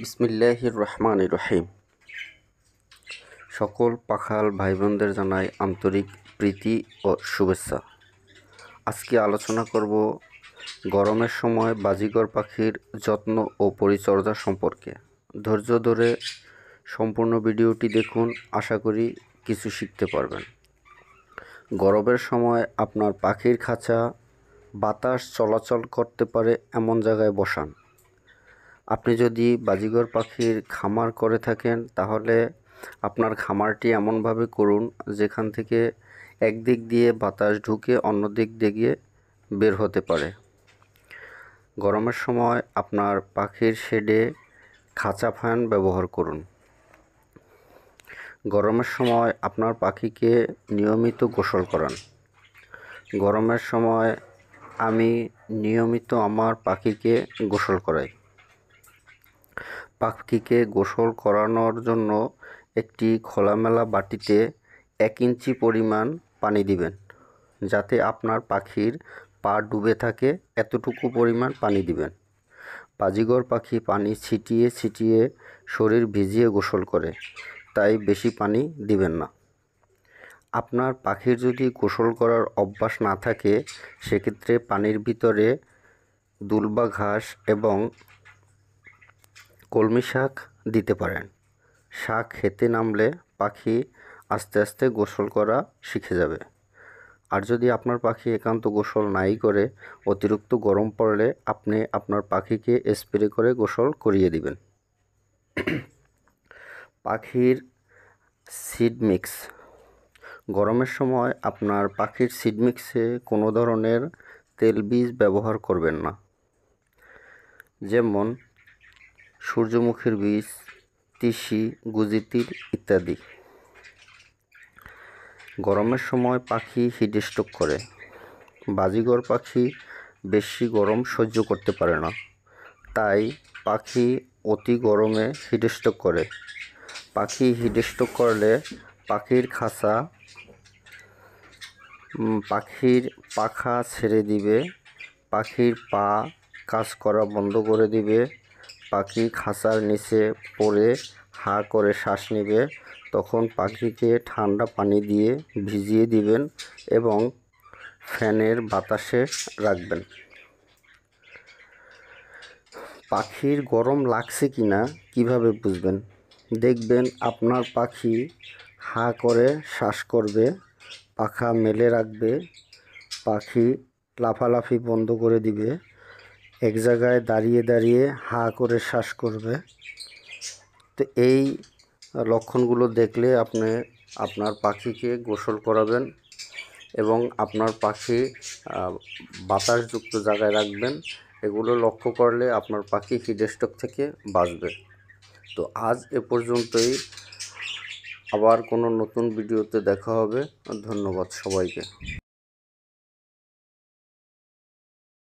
বিসমিল্লাহির রহমানির রহিম। সকল পাখাল ভাই বোনদের জানাই আন্তরিক প্রীতি ও শুভেচ্ছা। আজকে আলোচনা করব গরমের সময় বাজিগর পাখির যত্ন ও পরিচর্যা সম্পর্কে। ধৈর্য ধরে সম্পূর্ণ ভিডিওটি দেখুন, আশা করি কিছু শিখতে পারবেন। গরমের সময় আপনার পাখির খাঁচা বাতাস চলাচল করতে পারে এমন জায়গায় বসান। আপনি যদি বাজিগর পাখির খামার করে থাকেন তাহলে আপনার খামারটি এমনভাবে করুন যেখান থেকে একদিক দিয়ে বাতাস ঢুকে অন্য দিক দিয়ে বের হতে পারে। গরমের সময় আপনার পাখির শেডে খাঁচা ফ্যান ব্যবহার করুন। গরমের সময় আপনার পাখিকে নিয়মিত গোসল করান। গরমের সময় আমি নিয়মিত আমার পাখিকে গোসল করাই। পাখিকে গোসল করানোর জন্য একটি খোলামেলা বাটিতে 1 ইঞ্চি পরিমাণ পানি দিবেন, যাতে আপনার পাখির পা ডুবে থাকে এতটুকু পরিমাণ পানি দিবেন। বাজিগর পাখি পানি ছিটিয়ে ছিটিয়ে শরীর ভিজিয়ে গোসল করে, তাই বেশি পানি দিবেন না। আপনার পাখির যদি গোসল করার অভ্যাস না থাকে সেক্ষেত্রে পানির ভিতরে দুলবা ঘাস এবং কলমি শাক দিতে পারেন। শাক খেতে নামলে পাখি আস্তে আস্তে গোসল করা শিখে যাবে। আর যদি আপনার পাখি একান্ত গোসল নাই করে, অতিরিক্ত গরম পড়লে আপনি আপনার পাখিকে স্প্রে করে গোসল করিয়ে দিবেন। পাখির সিড মিক্স। গরমের সময় আপনার পাখির সিড মিক্সে কোনো ধরনের তেলবীজ ব্যবহার করবেন না, যেমন সূর্যমুখীর বীজ, তিসি, গুজিতিল ইত্যাদি। গরমের সময় পাখি হিট স্ট্রোক করে। বাজিগর পাখি বেশি গরম সহ্য করতে পারে না, তাই পাখি অতি গরমে হিট স্ট্রোক করে। পাখি হিট স্ট্রোক করলে পাখির পাখা ছেড়ে দিবে, পাখির পা কাজ করা বন্ধ করে দিবে, পাখি খাঁচার নিচে পড়ে হা করে শ্বাস নেবে। তখন পাখিকে ঠান্ডা পানি দিয়ে ভিজিয়ে দিবেন এবং ফ্যানের বাতাসে রাখবেন। পাখির গরম লাগছে কিনা কিভাবে বুঝবেন? দেখবেন আপনার পাখি হা করে শ্বাস করবে, পাখা মেলে রাখবে, পাখি লাফালাফি বন্ধ করে দিবে, এক জায়গায় দাঁড়িয়ে দাঁড়িয়ে হা করে শ্বাস করবে। তো এই লক্ষণগুলো দেখলে আপনি আপনার পাখিকে গোসল করাবেন এবং আপনার পাখি বাতাসযুক্ত জায়গায় রাখবেন। এগুলো লক্ষ্য করলে আপনার পাখি হিট স্ট্রোক থেকে বাঁচবে। তো আজ এ পর্যন্তই। আবার কোনো নতুন ভিডিওতে দেখা হবে। ধন্যবাদ সবাইকে।